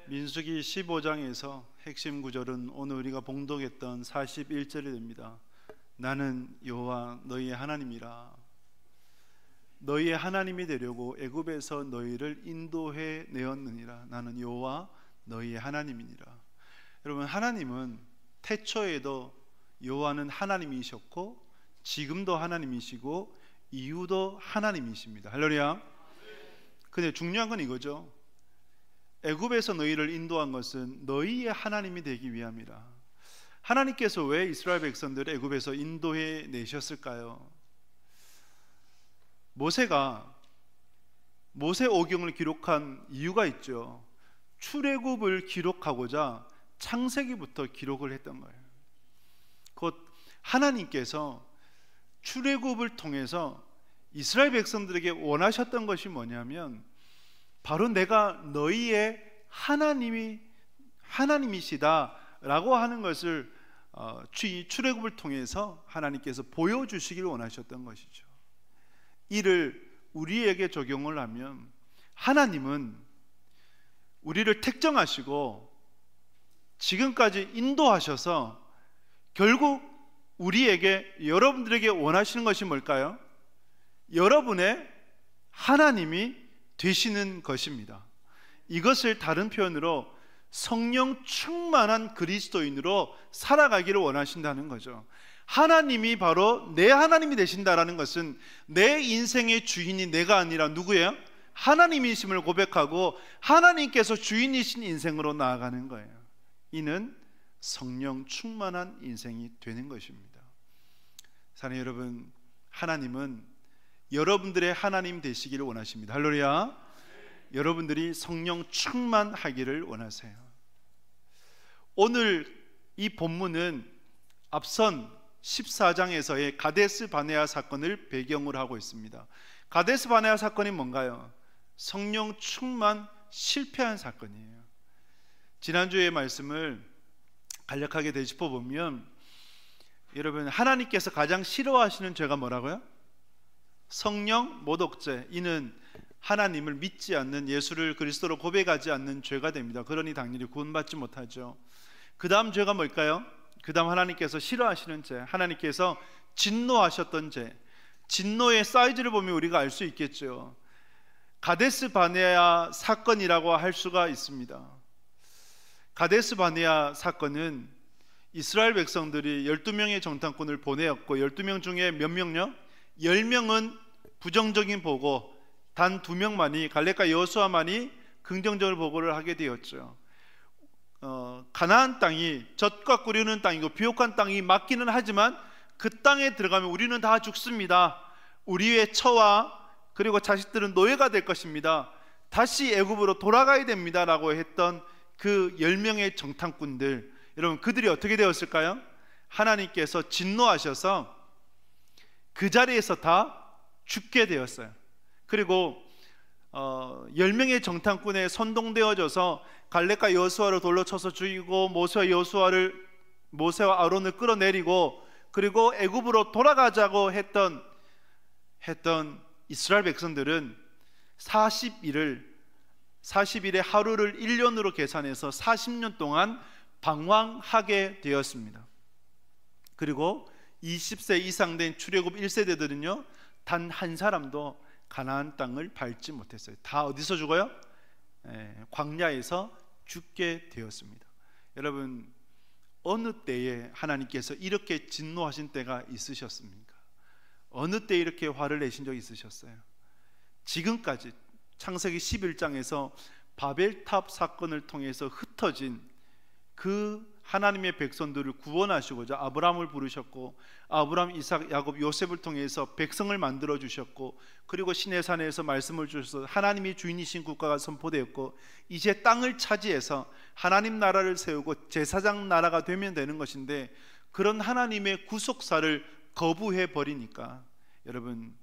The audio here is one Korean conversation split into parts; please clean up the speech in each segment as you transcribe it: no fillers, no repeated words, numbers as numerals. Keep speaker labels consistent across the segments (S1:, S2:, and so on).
S1: 민수기 15장에서 핵심 구절은 오늘 우리가 봉독했던 41절이 됩니다. 나는 여호와 너희의 하나님이라. 너희의 하나님이 되려고 애굽에서 너희를 인도해 내었느니라. 나는 여호와 너희의 하나님이니라. 여러분, 하나님은 태초에도 여호와는 하나님이셨고 지금도 하나님이시고 이후도 하나님이십니다. 할렐루야. 근데 중요한 건 이거죠. 애굽에서 너희를 인도한 것은 너희의 하나님이 되기 위함이라. 하나님께서 왜 이스라엘 백성들을 애굽에서 인도해 내셨을까요? 모세가 모세오경을 기록한 이유가 있죠. 출애굽을 기록하고자 창세기부터 기록을 했던 거예요. 곧 하나님께서 출애굽을 통해서 이스라엘 백성들에게 원하셨던 것이 뭐냐면 바로 내가 너희의 하나님이시다라고 하는 것을 출애굽을 통해서 하나님께서 보여주시기를 원하셨던 것이죠. 이를 우리에게 적용을 하면 하나님은 우리를 택정하시고 지금까지 인도하셔서 결국 우리에게, 여러분들에게 원하시는 것이 뭘까요? 여러분의 하나님이 되시는 것입니다. 이것을 다른 표현으로 성령 충만한 그리스도인으로 살아가기를 원하신다는 거죠. 하나님이 바로 내 하나님이 되신다라는 것은 내 인생의 주인이 내가 아니라 누구예요? 하나님이심을 고백하고 하나님께서 주인이신 인생으로 나아가는 거예요. 이는 성령 충만한 인생이 되는 것입니다. 사랑하는 여러분, 하나님은 여러분들의 하나님 되시기를 원하십니다. 할렐루야. 여러분들이 성령 충만하기를 원하세요. 오늘 이 본문은 앞선 14장에서의 가데스 바네아 사건을 배경으로 하고 있습니다. 가데스 바네아 사건이 뭔가요? 성령 충만 실패한 사건이에요. 지난주의 말씀을 간략하게 되짚어 보면, 여러분, 하나님께서 가장 싫어하시는 죄가 뭐라고요? 성령 모독죄. 이는 하나님을 믿지 않는, 예수를 그리스도로 고백하지 않는 죄가 됩니다. 그러니 당연히 구원받지 못하죠. 그 다음 죄가 뭘까요? 그 다음 하나님께서 싫어하시는 죄, 하나님께서 진노하셨던 죄. 진노의 사이즈를 보면 우리가 알 수 있겠죠. 가데스 바네아 사건이라고 할 수가 있습니다. 가데스 바네아 사건은 이스라엘 백성들이 12명의 정탐꾼을 보내었고, 12명 중에 몇 명요? 10명은 부정적인 보고 단 2명만이, 갈렙과 여호수아만이 긍정적인 보고를 하게 되었죠. 가나안 땅이 젖과 꿀이는 땅이고 비옥한 땅이 맞기는 하지만 그 땅에 들어가면 우리는 다 죽습니다. 우리의 처와 그리고 자식들은 노예가 될 것입니다. 다시 애굽으로 돌아가야 됩니다 라고 했던 그 10명의 정탐꾼들, 여러분, 그들이 어떻게 되었을까요? 하나님께서 진노하셔서 그 자리에서 다 죽게 되었어요. 그리고 10명의 정탐꾼에 선동되어져서 갈렙과 여호수아를 돌로 쳐서 죽이고 모세와 아론을 끌어내리고 그리고 애굽으로 돌아가자고 했던 이스라엘 백성들은 40일의 하루를 1년으로 계산해서 40년 동안 방황하게 되었습니다. 그리고 20세 이상 된 출애굽 1세대들은요 단 한 사람도 가나안 땅을 밟지 못했어요. 다 어디서 죽어요? 광야에서 죽게 되었습니다. 여러분, 어느 때에 하나님께서 이렇게 진노하신 때가 있으셨습니까? 어느 때 이렇게 화를 내신 적이 있으셨어요? 지금까지 창세기 11장에서 바벨탑 사건을 통해서 흩어진 그 하나님의 백성들을 구원하시고자 아브라함을 부르셨고, 아브라함, 이삭, 야곱, 요셉을 통해서 백성을 만들어 주셨고, 그리고 시내산에서 말씀을 주셔서 하나님이 주인이신 국가가 선포되었고, 이제 땅을 차지해서 하나님 나라를 세우고 제사장 나라가 되면 되는 것인데, 그런 하나님의 구속사를 거부해 버리니까 여러분,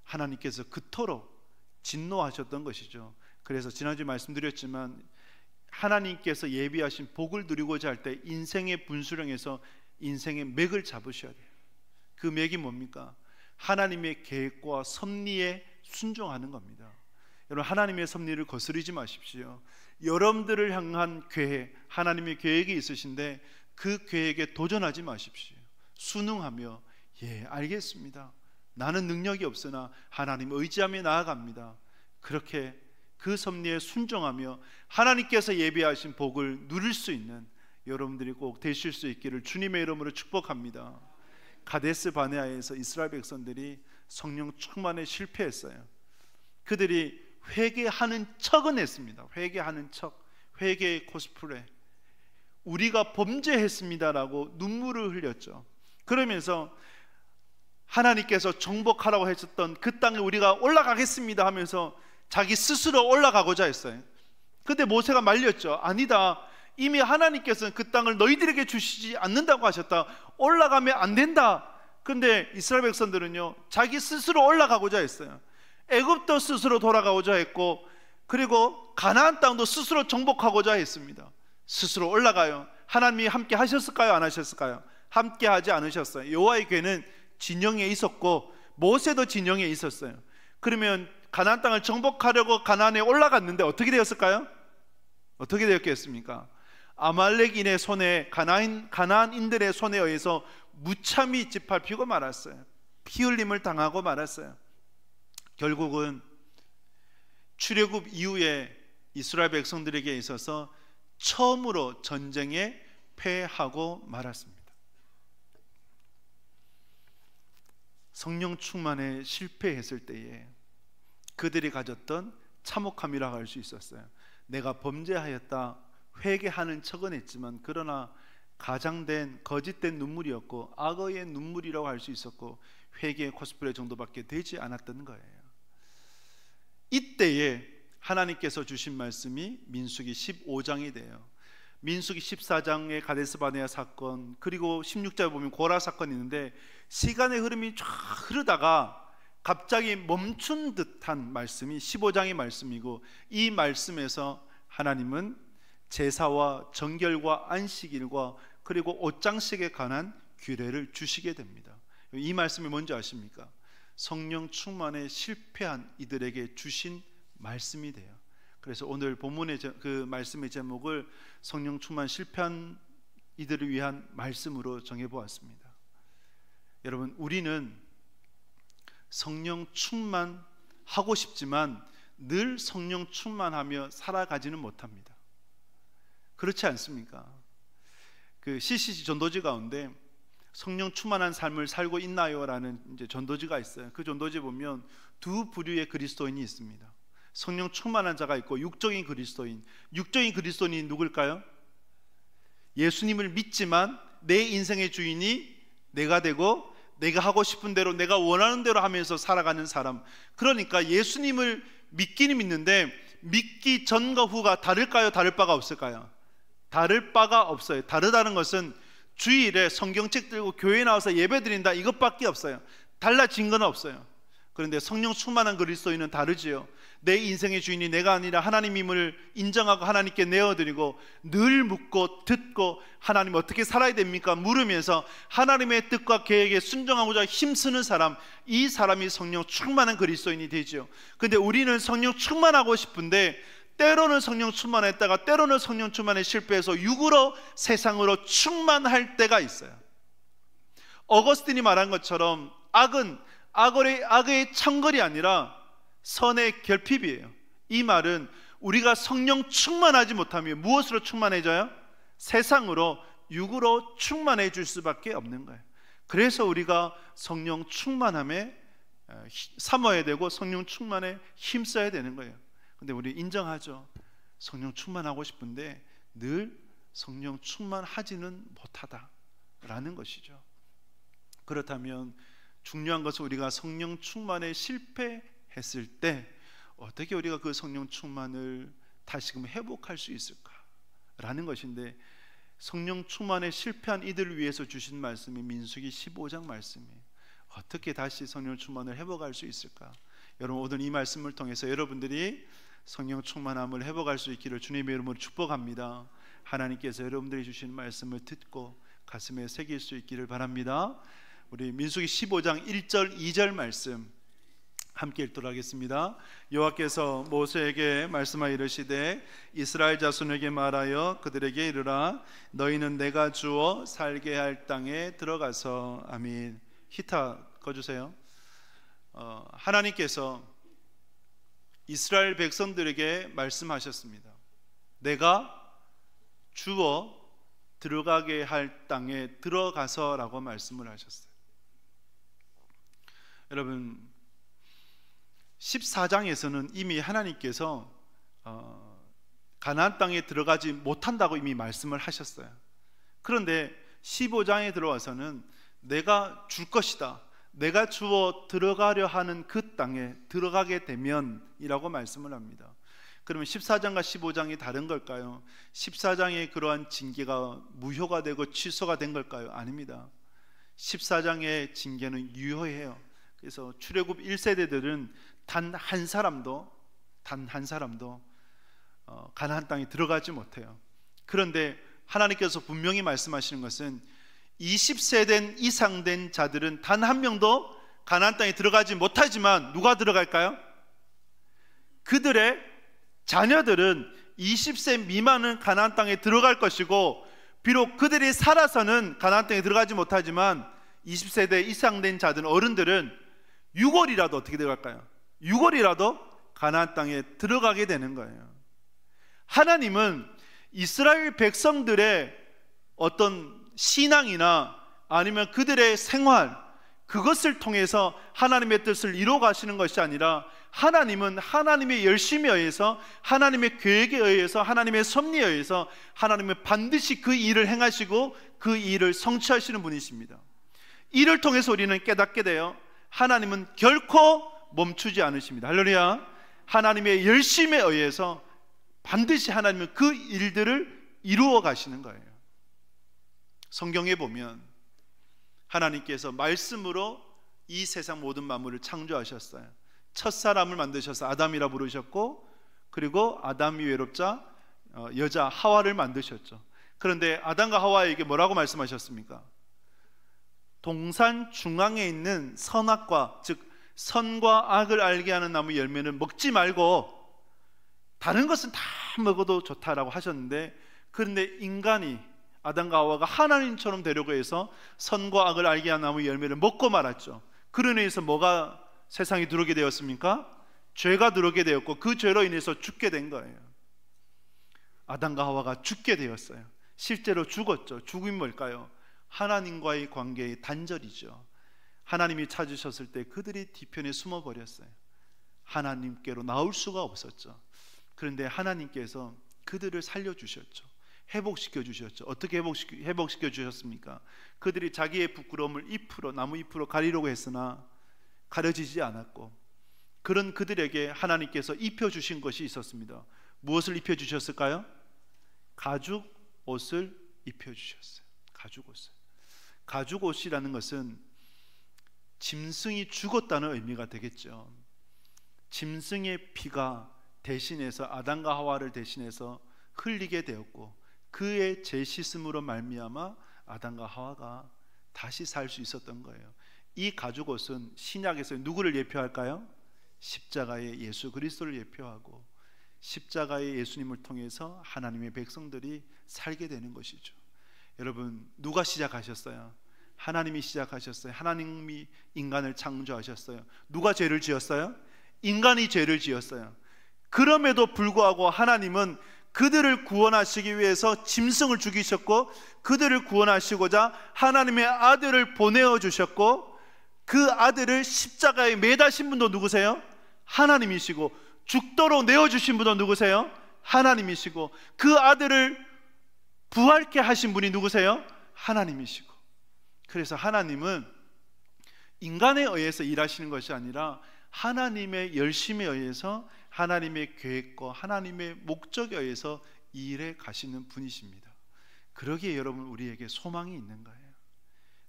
S1: 하나님께서 그토록 진노하셨던 것이죠. 그래서 지난주에 말씀드렸지만 하나님께서 예비하신 복을 누리고자 할 때 인생의 분수령에서 인생의 맥을 잡으셔야 돼요. 그 맥이 뭡니까? 하나님의 계획과 섭리에 순종하는 겁니다. 여러분, 하나님의 섭리를 거스르지 마십시오. 여러분들을 향한 계획, 하나님의 계획이 있으신데 그 계획에 도전하지 마십시오. 순응하며 예, 알겠습니다. 나는 능력이 없으나 하나님 의지하며 나아갑니다. 그렇게 그 섭리에 순종하며 하나님께서 예비하신 복을 누릴 수 있는 여러분들이 꼭 되실 수 있기를 주님의 이름으로 축복합니다. 가데스 바네아에서 이스라엘 백성들이 성령 충만에 실패했어요. 그들이 회개하는 척은 했습니다. 회개하는 척, 회개의 코스프레. 우리가 범죄했습니다라고 눈물을 흘렸죠. 그러면서 하나님께서 정복하라고 하셨던 그 땅에 우리가 올라가겠습니다 하면서 자기 스스로 올라가고자 했어요. 근데 모세가 말렸죠. 아니다, 이미 하나님께서는 그 땅을 너희들에게 주시지 않는다고 하셨다. 올라가면 안 된다. 근데 이스라엘 백성들은요, 자기 스스로 올라가고자 했어요. 애굽도 스스로 돌아가고자 했고, 그리고 가나안 땅도 스스로 정복하고자 했습니다. 스스로 올라가요. 하나님이 함께 하셨을까요? 안 하셨을까요? 함께 하지 않으셨어요. 여호와의 궤는 진영에 있었고 모세도 진영에 있었어요. 그러면 가나안 땅을 정복하려고 가나안에 올라갔는데 어떻게 되었을까요? 어떻게 되었겠습니까? 아말렉인의 손에, 가나안인들의 손에 의해서 무참히 짓밟히고 말았어요. 피 흘림을 당하고 말았어요. 결국은 출애굽 이후에 이스라엘 백성들에게 있어서 처음으로 전쟁에 패하고 말았습니다. 성령 충만에 실패했을 때에 그들이 가졌던 참혹함이라고 할 수 있었어요. 내가 범죄하였다, 회개하는 척은 했지만 그러나 가장된 거짓된 눈물이었고 악어의 눈물이라고 할 수 있었고 회개의 코스프레 정도밖에 되지 않았던 거예요. 이때에 하나님께서 주신 말씀이 민수기 15장이 돼요. 민수기 14장의 가데스 바네아 사건, 그리고 16장에 보면 고라 사건이 있는데 시간의 흐름이 쫙 흐르다가 갑자기 멈춘 듯한 말씀이 15장의 말씀이고, 이 말씀에서 하나님은 제사와 정결과 안식일과 그리고 옷장식에 관한 규례를 주시게 됩니다. 이 말씀이 뭔지 아십니까? 성령 충만에 실패한 이들에게 주신 말씀이 돼요. 그래서 오늘 본문의 그 말씀의 제목을 성령 충만 실패한 이들을 위한 말씀으로 정해보았습니다. 여러분, 우리는 성령 충만하고 싶지만 늘 성령 충만하며 살아가지는 못합니다. 그렇지 않습니까? 그 CCC 전도지 가운데 성령 충만한 삶을 살고 있나요? 라는 이제 전도지가 있어요. 그 전도지 보면 두 부류의 그리스도인이 있습니다. 성령 충만한 자가 있고 육적인 그리스도인. 육적인 그리스도인이 누굴까요? 예수님을 믿지만 내 인생의 주인이 내가 되고 내가 하고 싶은 대로, 내가 원하는 대로 하면서 살아가는 사람. 그러니까 예수님을 믿기는 믿는데 믿기 전과 후가 다를까요? 다를 바가 없을까요? 다를 바가 없어요. 다르다는 것은 주일에 성경책 들고 교회에 나와서 예배 드린다, 이것밖에 없어요. 달라진 건 없어요. 그런데 성령 충만한 그리스도인은 다르지요. 내 인생의 주인이 내가 아니라 하나님임을 인정하고 하나님께 내어드리고 늘 묻고 듣고 하나님 어떻게 살아야 됩니까? 물으면서 하나님의 뜻과 계획에 순종하고자 힘쓰는 사람, 이 사람이 성령 충만한 그리스도인이 되죠. 그런데 우리는 성령 충만하고 싶은데 때로는 성령 충만했다가 때로는 성령 충만에 실패해서 육으로 세상으로 충만할 때가 있어요. 어거스틴이 말한 것처럼 악은 악의 창걸이 아니라 선의 결핍이에요. 이 말은 우리가 성령 충만하지 못하면 무엇으로 충만해져요? 세상으로, 육으로 충만해질 수밖에 없는 거예요. 그래서 우리가 성령 충만함에 삼어야 되고 성령 충만에 힘써야 되는 거예요. 근데 우리 인정하죠. 성령 충만하고 싶은데 늘 성령 충만하지는 못하다라는 것이죠. 그렇다면 중요한 것은 우리가 성령 충만에 실패했을 때 어떻게 우리가 그 성령 충만을 다시금 회복할 수 있을까라는 것인데, 성령 충만에 실패한 이들을 위해서 주신 말씀이 민수기 15장 말씀이에요. 어떻게 다시 성령 충만을 회복할 수 있을까? 여러분, 오늘 이 말씀을 통해서 여러분들이 성령 충만함을 회복할 수 있기를 주님의 이름으로 축복합니다. 하나님께서 여러분들이 주신 말씀을 듣고 가슴에 새길 수 있기를 바랍니다. 우리 민수기 15장 1절 2절 말씀 함께 읽도록 하겠습니다. 여호와께서 모세에게 말씀하여 이르시되 이스라엘 자손에게 말하여 그들에게 이르라 너희는 내가 주어 살게 할 땅에 들어가서. 아멘. 히타 꺼주세요. 하나님께서 이스라엘 백성들에게 말씀하셨습니다. 내가 주어 들어가게 할 땅에 들어가서라고 말씀을 하셨어요. 여러분, 14장에서는 이미 하나님께서 가나안 땅에 들어가지 못한다고 이미 말씀을 하셨어요. 그런데 15장에 들어와서는 내가 줄 것이다, 내가 주어 들어가려 하는 그 땅에 들어가게 되면 이라고 말씀을 합니다. 그러면 14장과 15장이 다른 걸까요? 14장의 그러한 징계가 무효가 되고 취소가 된 걸까요? 아닙니다. 14장의 징계는 유효해요. 그래서 출애굽 1세대들은 단 한 사람도 가나안 땅에 들어가지 못해요. 그런데 하나님께서 분명히 말씀하시는 것은 20세 이상 된 자들은 단 한 명도 가나안 땅에 들어가지 못하지만 누가 들어갈까요? 그들의 자녀들은 20세 미만은 가나안 땅에 들어갈 것이고, 비록 그들이 살아서는 가나안 땅에 들어가지 못하지만 20세대 이상 된 자들은, 어른들은 6월이라도 어떻게 들어갈까요? 6월이라도 가나안 땅에 들어가게 되는 거예요. 하나님은 이스라엘 백성들의 어떤 신앙이나 아니면 그들의 생활, 그것을 통해서 하나님의 뜻을 이루어 가시는 것이 아니라, 하나님은 하나님의 열심에 의해서, 하나님의 계획에 의해서, 하나님의 섭리에 의해서 하나님은 반드시 그 일을 행하시고 그 일을 성취하시는 분이십니다. 이를 통해서 우리는 깨닫게 돼요. 하나님은 결코 멈추지 않으십니다. 할렐루야. 하나님의 열심에 의해서 반드시 하나님은 그 일들을 이루어 가시는 거예요. 성경에 보면 하나님께서 말씀으로 이 세상 모든 만물을 창조하셨어요. 첫사람을 만드셔서 아담이라 부르셨고, 그리고 아담이 외롭자 여자 하와를 만드셨죠. 그런데 아담과 하와에게 뭐라고 말씀하셨습니까? 동산 중앙에 있는 선악과, 즉 선과 악을 알게 하는 나무 열매는 먹지 말고 다른 것은 다 먹어도 좋다라고 하셨는데, 그런데 인간이, 아담과 하와가 하나님처럼 되려고 해서 선과 악을 알게 하는 나무 열매를 먹고 말았죠. 그로 인해서 뭐가 세상에 들어오게 되었습니까? 죄가 들어오게 되었고, 그 죄로 인해서 죽게 된 거예요. 아담과 하와가 죽게 되었어요. 실제로 죽었죠. 죽음이 뭘까요? 하나님과의 관계의 단절이죠. 하나님이 찾으셨을 때 그들이 뒤편에 숨어버렸어요. 하나님께로 나올 수가 없었죠. 그런데 하나님께서 그들을 살려주셨죠. 회복시켜 주셨죠. 어떻게 회복시켜 주셨습니까? 그들이 자기의 부끄러움을 나무 잎으로 가리려고 했으나 가려지지 않았고, 그런 그들에게 하나님께서 입혀주신 것이 있었습니다. 무엇을 입혀주셨을까요? 가죽 옷을 입혀주셨어요. 가죽 옷을. 가죽 옷이라는 것은 짐승이 죽었다는 의미가 되겠죠. 짐승의 피가 대신해서 아담과 하와를 대신해서 흘리게 되었고, 그의 죄 씻음으로 말미암아 아담과 하와가 다시 살 수 있었던 거예요. 이 가죽 옷은 신약에서 누구를 예표할까요? 십자가의 예수 그리스도를 예표하고, 십자가의 예수님을 통해서 하나님의 백성들이 살게 되는 것이죠. 여러분, 누가 시작하셨어요? 하나님이 시작하셨어요. 하나님이 인간을 창조하셨어요. 누가 죄를 지었어요? 인간이 죄를 지었어요. 그럼에도 불구하고 하나님은 그들을 구원하시기 위해서 짐승을 죽이셨고, 그들을 구원하시고자 하나님의 아들을 보내어 주셨고, 그 아들을 십자가에 매다신 분도 누구세요? 하나님이시고, 죽도록 내어주신 분도 누구세요? 하나님이시고, 그 아들을 부활케 하신 분이 누구세요? 하나님이시고. 그래서 하나님은 인간에 의해서 일하시는 것이 아니라 하나님의 열심에 의해서, 하나님의 계획과 하나님의 목적에 의해서 일해 가시는 분이십니다. 그러기에 여러분, 우리에게 소망이 있는 거예요.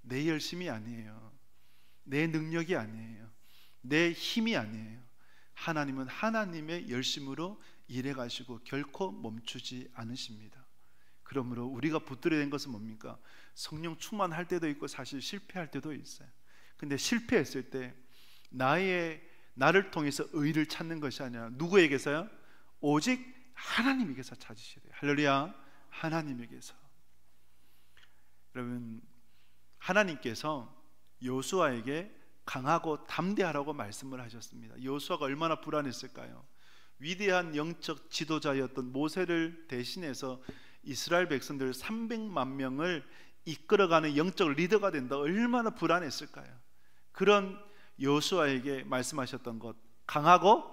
S1: 내 열심이 아니에요. 내 능력이 아니에요. 내 힘이 아니에요. 하나님은 하나님의 열심으로 일해 가시고 결코 멈추지 않으십니다. 그러므로 우리가 붙들어야 된 것은 뭡니까? 성령 충만할 때도 있고 사실 실패할 때도 있어요. 근데 실패했을 때 나의 나를 통해서 의를 찾는 것이 아니라 누구에게서요? 오직 하나님에게서 찾으셔야 돼요. 할렐루야. 하나님에게서. 여러분, 하나님께서 여호수아에게 강하고 담대하라고 말씀을 하셨습니다. 여호수아가 얼마나 불안했을까요? 위대한 영적 지도자였던 모세를 대신해서 이스라엘 백성들 300만 명을 이끌어가는 영적 리더가 된다. 얼마나 불안했을까요? 그런 여호수아에게 말씀하셨던 것, 강하고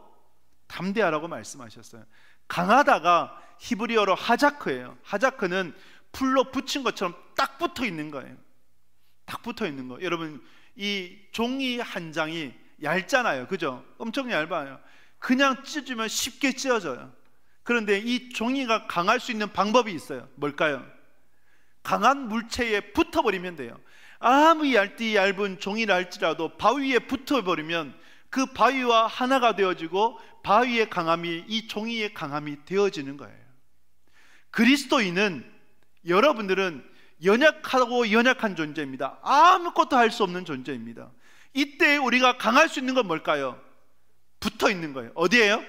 S1: 담대하라고 말씀하셨어요. 강하다가 히브리어로 하자크예요. 하자크는 풀로 붙인 것처럼 딱 붙어 있는 거예요. 딱 붙어 있는 거. 여러분, 이 종이 한 장이 얇잖아요, 그죠? 엄청 얇아요. 그냥 찢으면 쉽게 찢어져요. 그런데 이 종이가 강할 수 있는 방법이 있어요. 뭘까요? 강한 물체에 붙어버리면 돼요. 아무리 얇은 종이라 할지라도 바위에 붙어버리면 그 바위와 하나가 되어지고 바위의 강함이 이 종이의 강함이 되어지는 거예요. 그리스도인은, 여러분들은 연약하고 연약한 존재입니다. 아무것도 할 수 없는 존재입니다. 이때 우리가 강할 수 있는 건 뭘까요? 붙어 있는 거예요. 어디에요?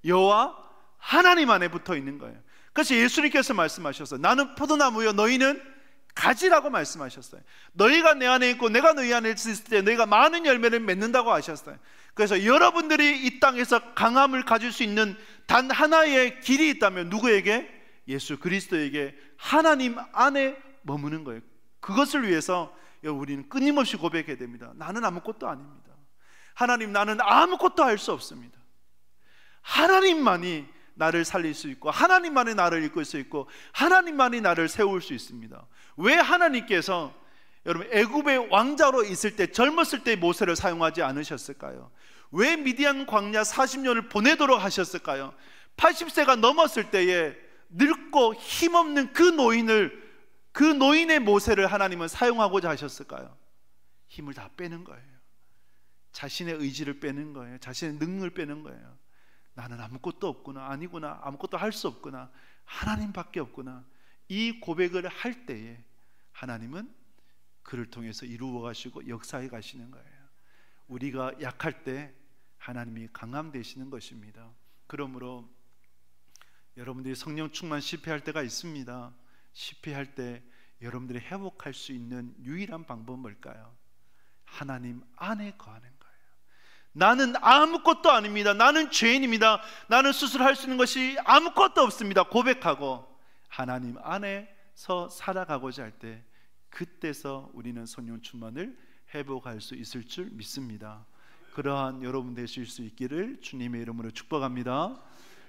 S1: 여호와 하나님 안에 붙어 있는 거예요. 그래서 예수님께서 말씀하셨어요. 나는 포도나무요, 너희는 가지라고 말씀하셨어요. 너희가 내 안에 있고 내가 너희 안에 있을 때 너희가 많은 열매를 맺는다고 하셨어요. 그래서 여러분들이 이 땅에서 강함을 가질 수 있는 단 하나의 길이 있다면 누구에게? 예수 그리스도에게, 하나님 안에 머무는 거예요. 그것을 위해서 우리는 끊임없이 고백해야 됩니다. 나는 아무것도 아닙니다. 하나님, 나는 아무것도 할 수 없습니다. 하나님만이 나를 살릴 수 있고, 하나님만이 나를 이끌 수 있고, 하나님만이 나를 세울 수 있습니다. 왜 하나님께서 여러분 애굽의 왕자로 있을 때, 젊었을 때 모세를 사용하지 않으셨을까요? 왜 미디안 광야 40년을 보내도록 하셨을까요? 80세가 넘었을 때에 늙고 힘없는 그 노인의 모세를 하나님은 사용하고자 하셨을까요? 힘을 다 빼는 거예요. 자신의 의지를 빼는 거예요. 자신의 능력을 빼는 거예요. 나는 아무것도 없구나, 아니구나, 아무것도 할 수 없구나, 하나님밖에 없구나. 이 고백을 할 때에 하나님은 그를 통해서 이루어 가시고 역사해 가시는 거예요. 우리가 약할 때 하나님이 강함 되시는 것입니다. 그러므로 여러분들이 성령 충만 실패할 때가 있습니다. 실패할 때 여러분들이 회복할 수 있는 유일한 방법은 뭘까요? 하나님 안에 거하는 거예요. 나는 아무것도 아닙니다. 나는 죄인입니다. 나는 스스로 할 수 있는 것이 아무것도 없습니다. 고백하고 하나님 안에서 살아가고자 할 때, 그때서 우리는 성령 충만을 회복할 수 있을 줄 믿습니다. 그러한 여러분 되실 수 있기를 주님의 이름으로 축복합니다.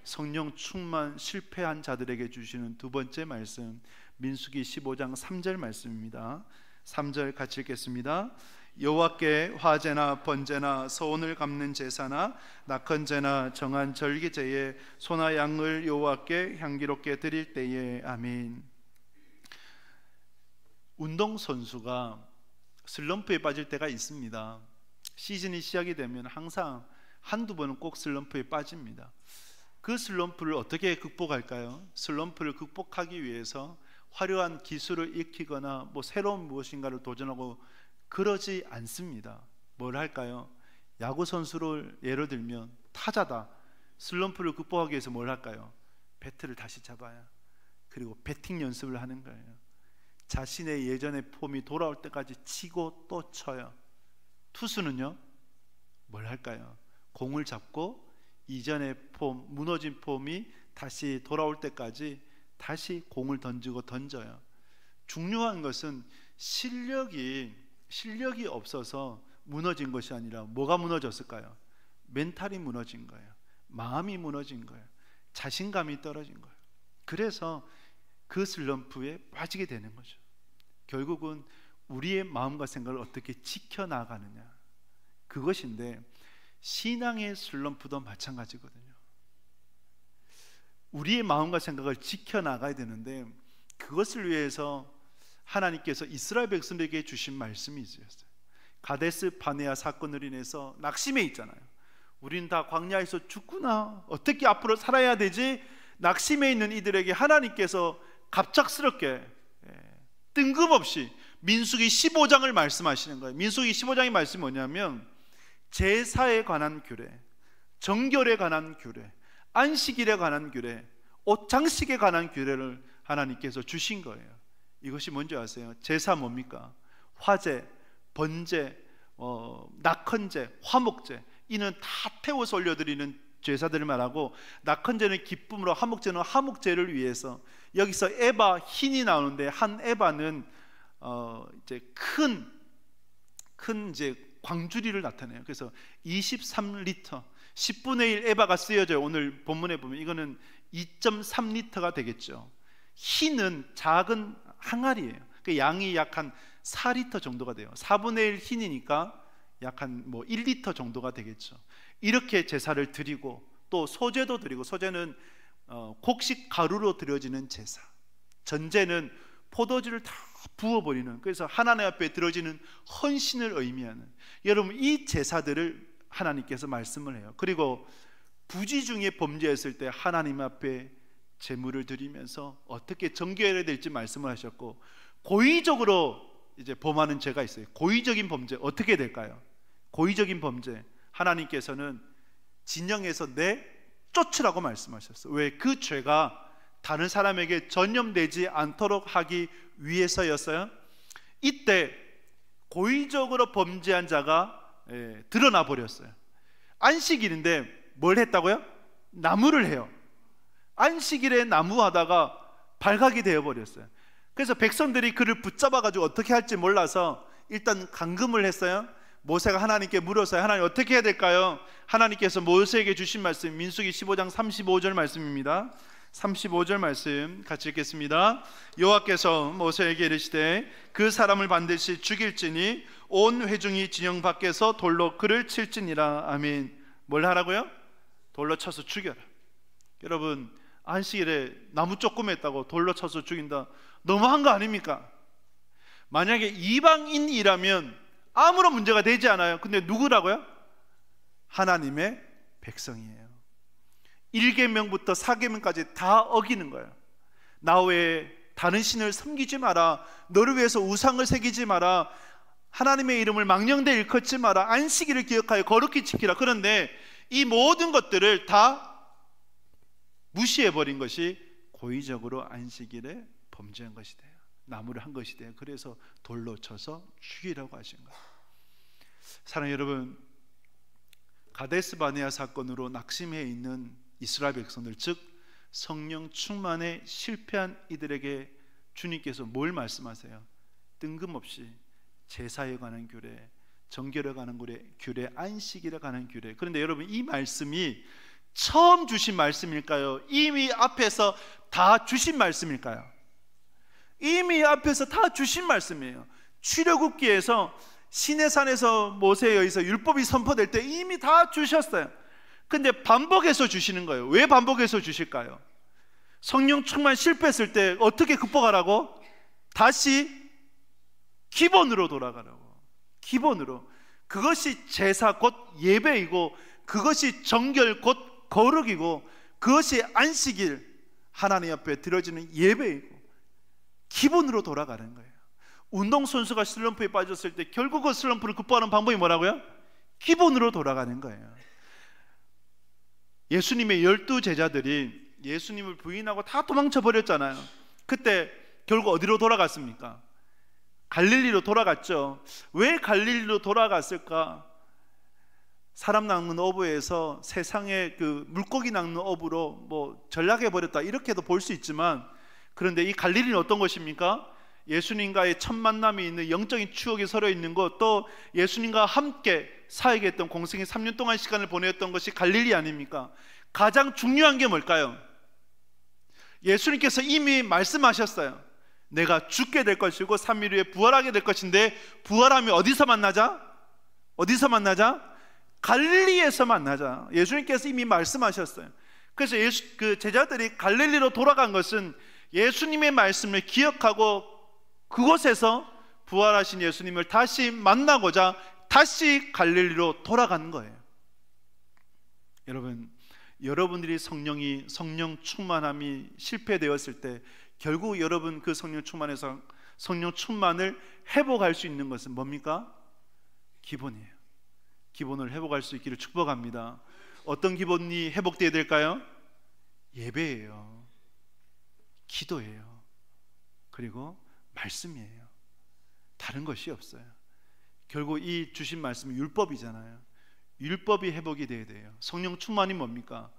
S1: 성령 충만 실패한 자들에게 주시는 두 번째 말씀, 민수기 15장 3절 말씀입니다. 3절 같이 읽겠습니다. 여호와께 화제나 번제나 서원을 갚는 제사나 낙헌제나 정한 절기제에 소나 양을 여호와께 향기롭게 드릴 때에. 아멘. 운동선수가 슬럼프에 빠질 때가 있습니다. 시즌이 시작이 되면 항상 한두 번은 꼭 슬럼프에 빠집니다. 그 슬럼프를 어떻게 극복할까요? 슬럼프를 극복하기 위해서 화려한 기술을 익히거나 새로운 무엇인가를 도전하고 그러지 않습니다. 뭘 할까요? 야구 선수를 예를 들면 타자다. 슬럼프를 극복하기 위해서 뭘 할까요? 배트를 다시 잡아야, 그리고 배팅 연습을 하는 거예요. 자신의 예전의 폼이 돌아올 때까지 치고 또 쳐요. 투수는요, 뭘 할까요? 공을 잡고 이전의 폼, 무너진 폼이 다시 돌아올 때까지 다시 공을 던지고 던져요. 중요한 것은 실력이 없어서 무너진 것이 아니라 뭐가 무너졌을까요? 멘탈이 무너진 거예요. 마음이 무너진 거예요. 자신감이 떨어진 거예요. 그래서 그 슬럼프에 빠지게 되는 거죠. 결국은 우리의 마음과 생각을 어떻게 지켜나가느냐, 그것인데 신앙의 슬럼프도 마찬가지거든요. 우리의 마음과 생각을 지켜나가야 되는데, 그것을 위해서 하나님께서 이스라엘 백성들에게 주신 말씀이 있었어요. 가데스 바네아 사건으로 인해서 낙심해 있잖아요. 우린 다 광야에서 죽구나, 어떻게 앞으로 살아야 되지? 낙심해 있는 이들에게 하나님께서 갑작스럽게 뜬금없이 민수기 15장을 말씀하시는 거예요. 민수기 15장의 말씀이 뭐냐면, 제사에 관한 규례, 정결에 관한 규례, 안식일에 관한 규례, 옷 장식에 관한 규례를 하나님께서 주신 거예요. 이것이 뭔지 아세요? 제사 뭡니까? 화제, 번제, 낙헌제, 화목제, 이는 다 태워서 올려드리는 제사들을 말하고, 낙헌제는 기쁨으로, 화목제는 화목제를 위해서. 여기서 에바, 흰이 나오는데 한 에바는 이제 큰 이제 광주리를 나타내요. 그래서 23리터, 10분의 1 에바가 쓰여져요. 오늘 본문에 보면 이거는 2.3리터가 되겠죠. 흰은 작은 항아리예요. 그 양이 약 한 4리터 정도가 돼요. 4분의 1 흰이니까 약 한 1리터 정도가 되겠죠. 이렇게 제사를 드리고, 또 소제도 드리고, 소제는 곡식 가루로 드려지는 제사, 전제는 포도주를 다 부어버리는, 그래서 하나님 앞에 드려지는 헌신을 의미하는, 여러분 이 제사들을 하나님께서 말씀을 해요. 그리고 부지 중에 범죄했을 때 하나님 앞에 제물을 드리면서 어떻게 정결해야 될지 말씀을 하셨고, 고의적으로 이제 범하는 죄가 있어요. 고의적인 범죄 어떻게 될까요? 고의적인 범죄, 하나님께서는 진영에서 내쫓으라고 말씀하셨어요. 왜? 그 죄가 다른 사람에게 전염되지 않도록 하기 위해서였어요. 이때 고의적으로 범죄한 자가 드러나 버렸어요. 안식일인데 뭘 했다고요? 나무를 해요. 안식일에 나무하다가 발각이 되어 버렸어요. 그래서 백성들이 그를 붙잡아 가지고 어떻게 할지 몰라서 일단 감금을 했어요. 모세가 하나님께 물었어요. 하나님 어떻게 해야 될까요? 하나님께서 모세에게 주신 말씀, 민수기 15장 35절 말씀입니다. 35절 말씀 같이 읽겠습니다. 여호와께서 모세에게 이르시되 그 사람을 반드시 죽일지니 온 회중이 진영 밖에서 돌로 그를 칠지니라. 아멘. 뭘 하라고요? 돌로 쳐서 죽여라. 여러분, 안식일에 나무 조그맸다고 돌로 쳐서 죽인다, 너무한 거 아닙니까? 만약에 이방인이라면 아무런 문제가 되지 않아요. 근데 누구라고요? 하나님의 백성이에요. 1계명부터 4계명까지 다 어기는 거예요. 나 외에 다른 신을 섬기지 마라, 너를 위해서 우상을 새기지 마라, 하나님의 이름을 망령되이 일컫지 마라, 안식일을 기억하여 거룩히 지키라. 그런데 이 모든 것들을 다 무시해버린 것이 고의적으로 안식일에 범죄한 것이 돼요. 나무를 한 것이 돼요. 그래서 돌로 쳐서 죽이라고 하신 거예요. 사랑하는 여러분, 가데스 바네아 사건으로 낙심해 있는 이스라엘 백성들, 즉 성령 충만에 실패한 이들에게 주님께서 뭘 말씀하세요? 뜬금없이 제사에 관한 규례, 정결에 관한 규례, 안식일에 관한 규례. 그런데 여러분, 이 말씀이 처음 주신 말씀일까요? 이미 앞에서 다 주신 말씀일까요? 이미 앞에서 다 주신 말씀이에요. 출애굽기에서 시내산에서 모세에 의해서 율법이 선포될 때 이미 다 주셨어요. 근데 반복해서 주시는 거예요. 왜 반복해서 주실까요? 성령 충만 실패했을 때 어떻게 극복하라고? 다시 기본으로 돌아가라고. 기본으로. 그것이 제사 곧 예배이고, 그것이 정결 곧 거룩이고, 그것이 안식일 하나님 앞에 드려지는 예배이고, 기본으로 돌아가는 거예요. 운동선수가 슬럼프에 빠졌을 때 결국 그 슬럼프를 극복하는 방법이 뭐라고요? 기본으로 돌아가는 거예요. 예수님의 12제자들이 예수님을 부인하고 다 도망쳐 버렸잖아요. 그때 결국 어디로 돌아갔습니까? 갈릴리로 돌아갔죠. 왜 갈릴리로 돌아갔을까? 사람 낚는 어부에서 세상의 그 물고기 낚는 어부로 전락해 버렸다, 이렇게도 볼 수 있지만, 그런데 이 갈릴리는 어떤 것입니까? 예수님과의 첫 만남이 있는 영적인 추억이 서려 있는 것, 또 예수님과 함께 사역했던 공생의 3년 동안 시간을 보냈던 것이 갈릴리 아닙니까? 가장 중요한 게 뭘까요? 예수님께서 이미 말씀하셨어요. 내가 죽게 될 것이고 3일 후에 부활하게 될 것인데, 부활하면 어디서 만나자? 어디서 만나자? 갈릴리에서 만나자. 예수님께서 이미 말씀하셨어요. 그래서 그 제자들이 갈릴리로 돌아간 것은 예수님의 말씀을 기억하고 그곳에서 부활하신 예수님을 다시 만나고자 다시 갈릴리로 돌아가는 거예요. 여러분, 여러분들이 성령 충만함이 실패되었을 때 결국 여러분 그 성령 충만을 회복할 수 있는 것은 뭡니까? 기본이에요. 기본을 회복할 수 있기를 축복합니다. 어떤 기본이 회복되어야 될까요? 예배예요, 기도예요, 그리고 말씀이에요. 다른 것이 없어요. 결국 이 주신 말씀은 율법이잖아요. 율법이 회복이 돼야 돼요. 성령 충만이 뭡니까?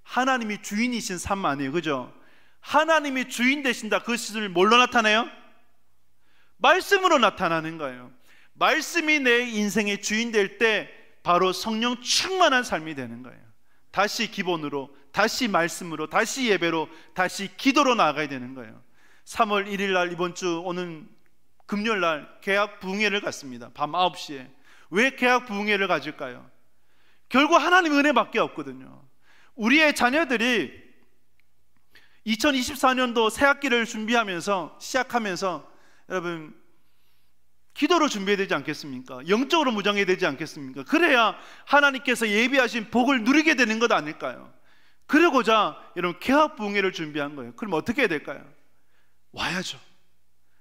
S1: 하나님이 주인이신 삶 아니에요, 그죠? 하나님이 주인 되신다. 그것을 뭘로 나타내요? 말씀으로 나타나는 거예요. 말씀이 내 인생의 주인 될 때 바로 성령 충만한 삶이 되는 거예요. 다시 기본으로, 다시 말씀으로, 다시 예배로, 다시 기도로 나아가야 되는 거예요. 3월 1일 날, 이번 주 오는 금요일 날 개학 부흥회를 갔습니다. 밤 9시에. 왜 개학 부흥회를 가질까요? 결국 하나님의 은혜밖에 없거든요. 우리의 자녀들이 2024년도 새학기를 준비하면서, 시작하면서 여러분 기도로 준비해야 되지 않겠습니까? 영적으로 무장해야 되지 않겠습니까? 그래야 하나님께서 예비하신 복을 누리게 되는 것 아닐까요? 그러고자 여러분 개학 부흥회를 준비한 거예요. 그럼 어떻게 해야 될까요? 와야죠.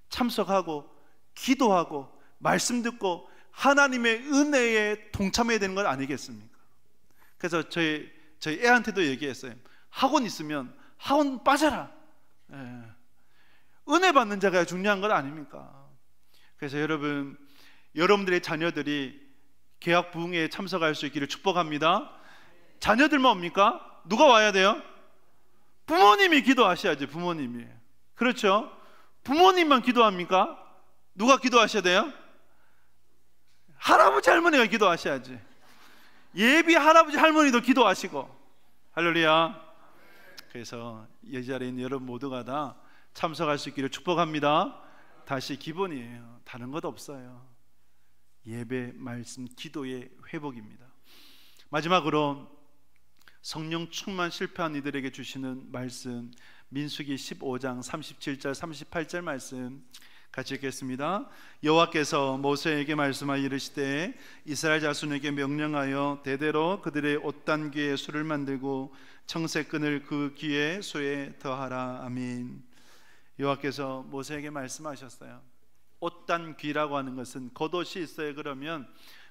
S1: 참석하고 기도하고 말씀 듣고 하나님의 은혜에 동참해야 되는 것 아니겠습니까? 그래서 저희 애한테도 얘기했어요. 학원 있으면 학원 빠져라. 은혜 받는 자가 중요한 것 아닙니까? 그래서 여러분들의 자녀들이 개학 부흥회에 참석할 수 있기를 축복합니다. 자녀들만 옵니까? 누가 와야 돼요? 부모님이 기도하셔야지. 부모님이. 그렇죠? 부모님만 기도합니까? 누가 기도하셔야 돼요? 할아버지 할머니가 기도하셔야지. 예비 할아버지 할머니도 기도하시고. 할렐루야. 그래서 이 자리에 있는 여러분 모두가 다 참석할 수 있기를 축복합니다. 다시 기본이에요. 다른 것 없어요. 예배, 말씀, 기도의 회복입니다. 마지막으로 성령 충만 실패한 이들에게 주시는 말씀, 민수기 15장 37절 38절 말씀 같이 읽겠습니다. 여호와께서 모세에게 말씀하여 이르시되 이스라엘 자손에게 명령하여 대대로 그들의 옷단귀에 술을 만들고 청색끈을 그 귀에 소에 더하라. 아멘. 여호와께서 모세에게 말씀하셨어요. 옷단귀라고 하는 것은 겉옷이 있어요. 그러면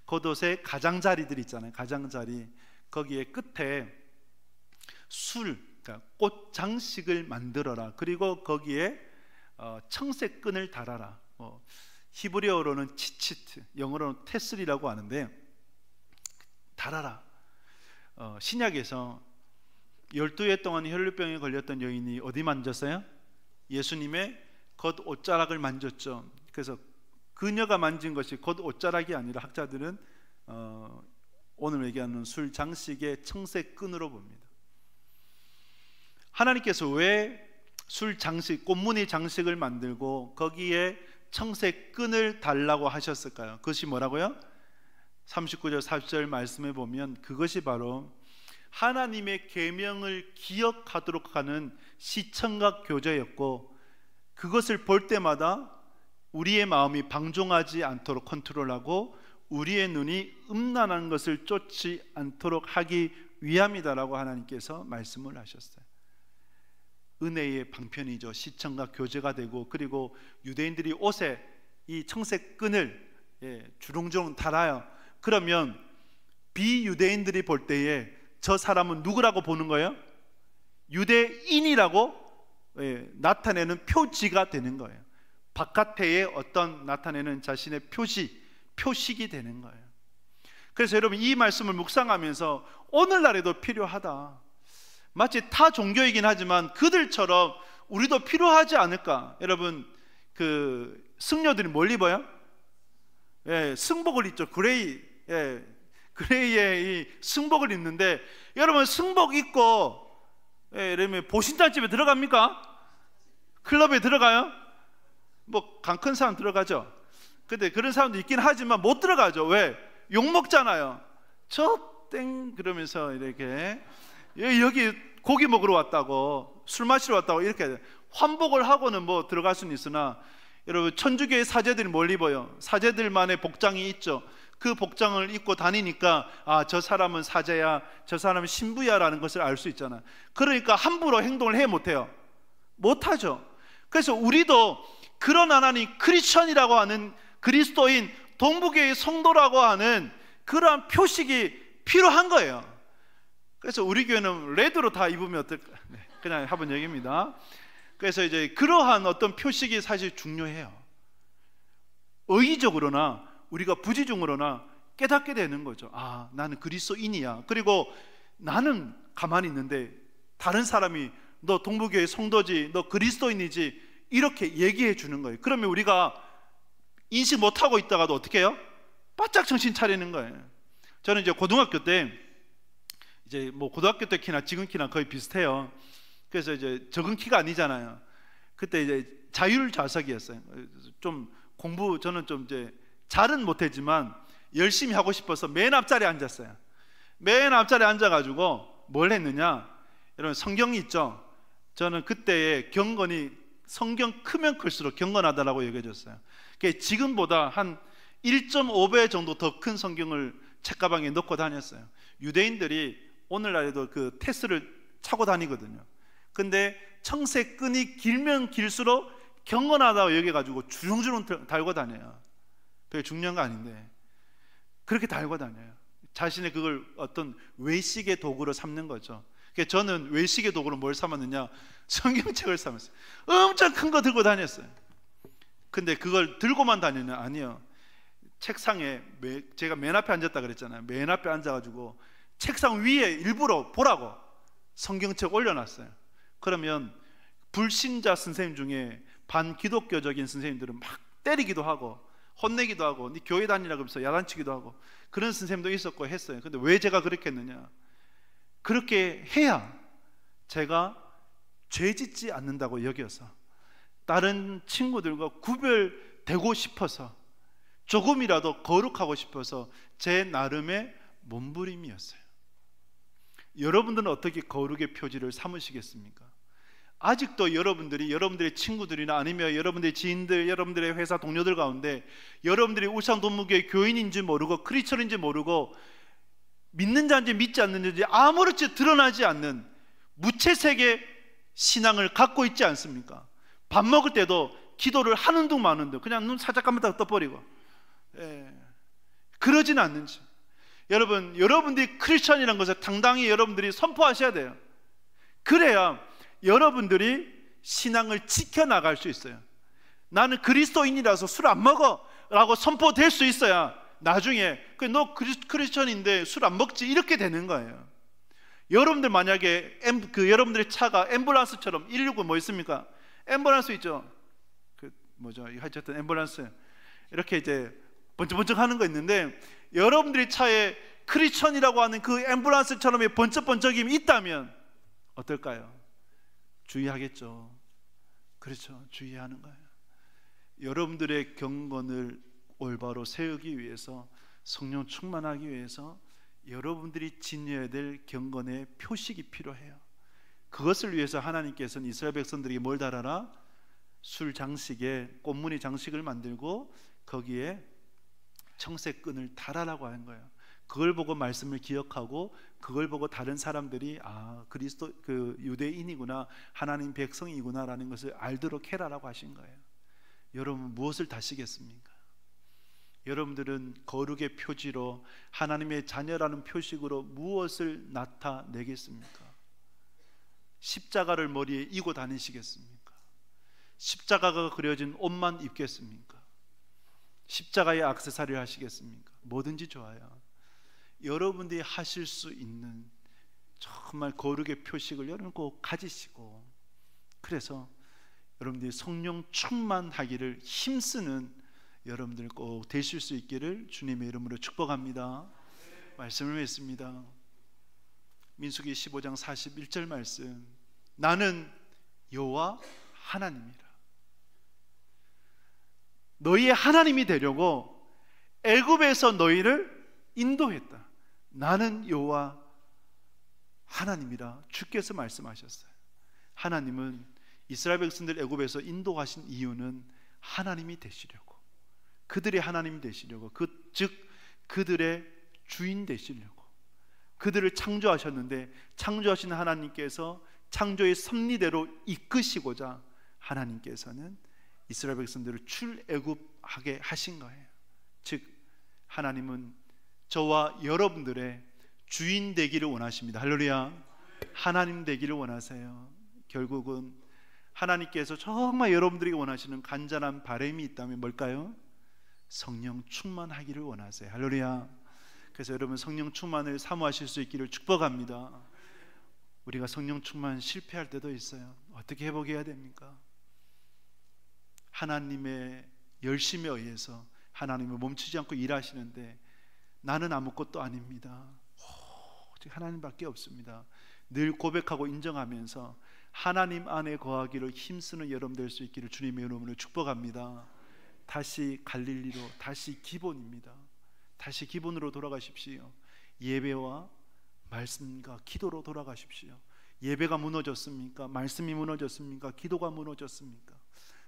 S1: 겉옷에 가장자리들 있잖아요. 가장자리, 거기에 끝에 술, 그러니까 꽃 장식을 만들어라. 그리고 거기에 청색끈을 달아라. 히브리어로는 치치트, 영어로는 테슬이라고 하는데 달아라. 신약에서 12해 동안 혈루병에 걸렸던 여인이 어디 만졌어요? 예수님의 겉옷자락을 만졌죠. 그래서 그녀가 만진 것이 겉옷자락이 아니라 학자들은 오늘 얘기하는 술 장식의 청색끈으로 봅니다. 하나님께서 왜 술 장식, 꽃무늬 장식을 만들고 거기에 청색끈을 달라고 하셨을까요? 그것이 뭐라고요? 39절 40절 말씀에 보면 그것이 바로 하나님의 계명을 기억하도록 하는 시청각 교제였고, 그것을 볼 때마다 우리의 마음이 방종하지 않도록 컨트롤하고 우리의 눈이 음란한 것을 쫓지 않도록 하기 위함이다라고 하나님께서 말씀을 하셨어요. 은혜의 방편이죠. 시청각 교제가 되고, 그리고 유대인들이 옷에 이 청색끈을 주렁주렁 달아요. 그러면 비유대인들이 볼 때에 저 사람은 누구라고 보는 거예요? 유대인이라고 나타내는 표지가 되는 거예요. 바깥에 어떤 나타내는 자신의 표식이 되는 거예요. 그래서 여러분 이 말씀을 묵상하면서 오늘날에도 필요하다. 마치 타 종교이긴 하지만 그들처럼 우리도 필요하지 않을까. 여러분 그 승려들이 뭘 입어요? 승복을 입죠. 그레이의 이 승복을 입는데, 여러분 승복 입고 이러면 보신단집에 들어갑니까? 클럽에 들어가요? 뭐 강 큰 사람 들어가죠. 근데 그런 사람도 있긴 하지만 못 들어가죠. 왜? 욕 먹잖아요. 저 땡 그러면서 이렇게 여기 고기 먹으러 왔다고, 술 마시러 왔다고 이렇게 환복을 하고는 뭐 들어갈 수는 있으나, 여러분 천주교의 사제들이 뭘 입어요? 사제들만의 복장이 있죠. 그 복장을 입고 다니니까 아, 저 사람은 사제야, 저 사람은 신부야 라는 것을 알 수 있잖아요. 그러니까 함부로 행동을 해 못해요? 못하죠. 그래서 우리도 그런 하나님, 크리스천이라고 하는 그리스도인, 동북교의 성도라고 하는 그러한 표식이 필요한 거예요. 그래서 우리 교회는 레드로 다 입으면 어떨까? 네, 그냥 해본 얘기입니다. 그래서 이제 그러한 어떤 표식이 사실 중요해요. 의의적으로나 우리가 부지중으로나 깨닫게 되는 거죠. 아, 나는 그리스도인이야. 그리고 나는 가만히 있는데 다른 사람이 너 동부교회 성도지, 너 그리스도인이지, 이렇게 얘기해 주는 거예요. 그러면 우리가 인식 못하고 있다가도 어떻게 해요? 바짝 정신 차리는 거예요. 저는 이제 고등학교 때, 이제 뭐 고등학교 때 키나 지금 키나 거의 비슷해요. 그래서 이제 적은 키가 아니잖아요. 그때 이제 자율좌석이었어요. 좀 공부, 저는 좀 이제 잘은 못했지만 열심히 하고 싶어서 맨 앞자리에 앉았어요. 맨 앞자리에 앉아가지고 뭘 했느냐, 여러분 성경이 있죠. 저는 그때의 경건이 성경 크면 클수록 경건하다라고 여겨졌어요. 지금보다 한 1.5배 정도 더 큰 성경을 책가방에 넣고 다녔어요. 유대인들이 오늘날에도 그 테스를 차고 다니거든요. 근데 청색끈이 길면 길수록 경건하다고 여겨가지고 주렁주렁 달고 다녀요. 되게 중요한 거 아닌데 그렇게 달고 다녀요. 자신의 그걸 어떤 외식의 도구로 삼는 거죠. 그래서 저는 외식의 도구로 뭘 삼았느냐, 성경책을 삼았어요. 엄청 큰 거 들고 다녔어요. 근데 그걸 들고만 다니냐? 아니요. 책상에, 제가 맨 앞에 앉았다 그랬잖아요. 맨 앞에 앉아가지고 책상 위에 일부러 보라고 성경책 올려놨어요. 그러면 불신자 선생님 중에 반기독교적인 선생님들은 막 때리기도 하고 혼내기도 하고 네 교회 다니라 그러면서 야단치기도 하고 그런 선생님도 있었고 했어요. 근데 왜 제가 그렇게 했느냐, 그렇게 해야 제가 죄 짓지 않는다고 여겨서, 다른 친구들과 구별되고 싶어서, 조금이라도 거룩하고 싶어서 제 나름의 몸부림이었어요. 여러분들은 어떻게 거룩의 표지를 삼으시겠습니까? 아직도 여러분들의 친구들이나 아니면 여러분들의 지인들, 여러분들의 회사 동료들 가운데 여러분들이 울산동무교회 교인인지 모르고 크리스천인지 모르고 믿는 자인지 믿지 않는 자인지 아무렇지 드러나지 않는 무채색의 신앙을 갖고 있지 않습니까? 밥 먹을 때도 기도를 하는 둥 마는 둥 그냥 눈 살짝 감았다가 떠버리고, 그러지는 않는지. 여러분, 여러분들이 크리스천이라는 것을 당당히 여러분들이 선포하셔야 돼요. 그래야 여러분들이 신앙을 지켜나갈 수 있어요. 나는 그리스도인이라서 술 안 먹어 라고 선포될 수 있어야 나중에 너 크리스천인데 술 안 먹지 이렇게 되는 거예요. 여러분들 만약에 여러분들의 차가 앰뷸런스처럼 119 뭐 있습니까? 앰뷸런스 있죠. 하여튼 앰뷸런스 이렇게 이제 번쩍번쩍 하는 거 있는데, 여러분들의 차에 크리스천이라고 하는 그 앰뷸런스처럼의 번쩍번쩍임이 있다면 어떨까요? 주의하겠죠. 그렇죠. 주의하는 거예요. 여러분들의 경건을 올바로 세우기 위해서, 성령 충만하기 위해서 여러분들이 지녀야 될 경건의 표식이 필요해요. 그것을 위해서 하나님께서는 이스라엘 백성들에게 뭘 달아라? 술 장식에 꽃무늬 장식을 만들고 거기에 청색끈을 달아라고 하는 거예요. 그걸 보고 말씀을 기억하고 그걸 보고 다른 사람들이 그리스도 유대인이구나, 하나님 백성이구나라는 것을 알도록 해라라고 하신 거예요. 여러분 무엇을 다시겠습니까? 여러분들은 거룩의 표지로 하나님의 자녀라는 표식으로 무엇을 나타내겠습니까? 십자가를 머리에 이고 다니시겠습니까? 십자가가 그려진 옷만 입겠습니까? 십자가의 액세서리를 하시겠습니까? 뭐든지 좋아요. 여러분들이 하실 수 있는 정말 거룩의 표식을 여러분 꼭 가지시고, 그래서 여러분들이 성령 충만하기를 힘쓰는 여러분들 꼭 되실 수 있기를 주님의 이름으로 축복합니다. 말씀을 읽습니다. 민수기 15장 41절 말씀. 나는 여호와 하나님이라. 너희의 하나님이 되려고 애굽에서 너희를 인도했다. 나는 여호와 하나님이라 주께서 말씀하셨어요. 하나님은 이스라엘 백성들 애굽에서 인도하신 이유는 하나님이 되시려고, 그들의 하나님이 되시려고, 즉 그들의 주인 되시려고, 그들을 창조하셨는데 창조하신 하나님께서 창조의 섭리대로 이끄시고자 하나님께서는 이스라엘 백성들을 출애굽하게 하신 거예요. 즉 하나님은 저와 여러분들의 주인 되기를 원하십니다. 할렐루야. 하나님 되기를 원하세요. 결국은 하나님께서 정말 여러분들에게 원하시는 간절한 바람이 있다면 뭘까요? 성령 충만하기를 원하세요. 할렐루야. 그래서 여러분 성령 충만을 사모하실 수 있기를 축복합니다. 우리가 성령 충만 실패할 때도 있어요. 어떻게 회복해야 됩니까? 하나님의 열심에 의해서 하나님을 멈추지 않고 일하시는데 나는 아무것도 아닙니다. 오직 하나님밖에 없습니다. 늘 고백하고 인정하면서 하나님 안에 거하기를 힘쓰는 여러분 될 수 있기를 주님의 이름으로 축복합니다. 다시 갈릴리로, 다시 기본입니다. 다시 기본으로 돌아가십시오. 예배와 말씀과 기도로 돌아가십시오. 예배가 무너졌습니까? 말씀이 무너졌습니까? 기도가 무너졌습니까?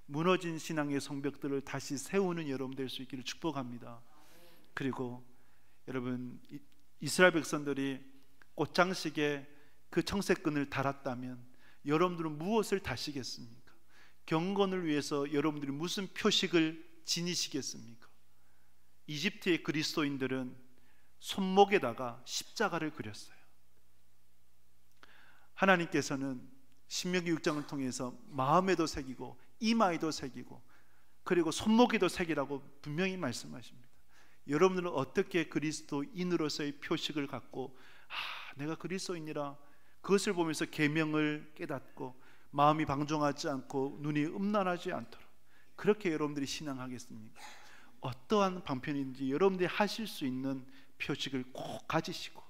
S1: 무너진 신앙의 성벽들을 다시 세우는 여러분 될 수 있기를 축복합니다. 그리고 여러분, 이스라엘 백성들이 꽃장식에 그 청색끈을 달았다면 여러분들은 무엇을 다시겠습니까? 경건을 위해서 여러분들이 무슨 표식을 지니시겠습니까? 이집트의 그리스도인들은 손목에다가 십자가를 그렸어요. 하나님께서는 신명기 6장을 통해서 마음에도 새기고 이마에도 새기고 그리고 손목에도 새기라고 분명히 말씀하십니다. 여러분들은 어떻게 그리스도인으로서의 표식을 갖고 내가 그리스도인이라 그것을 보면서 계명을 깨닫고 마음이 방종하지 않고 눈이 음란하지 않도록 그렇게 여러분들이 신앙하겠습니까? 어떠한 방편인지 여러분들이 하실 수 있는 표식을 꼭 가지시고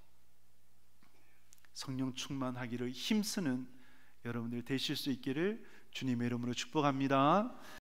S1: 성령 충만하기를 힘쓰는 여러분들 되실 수 있기를 주님의 이름으로 축복합니다.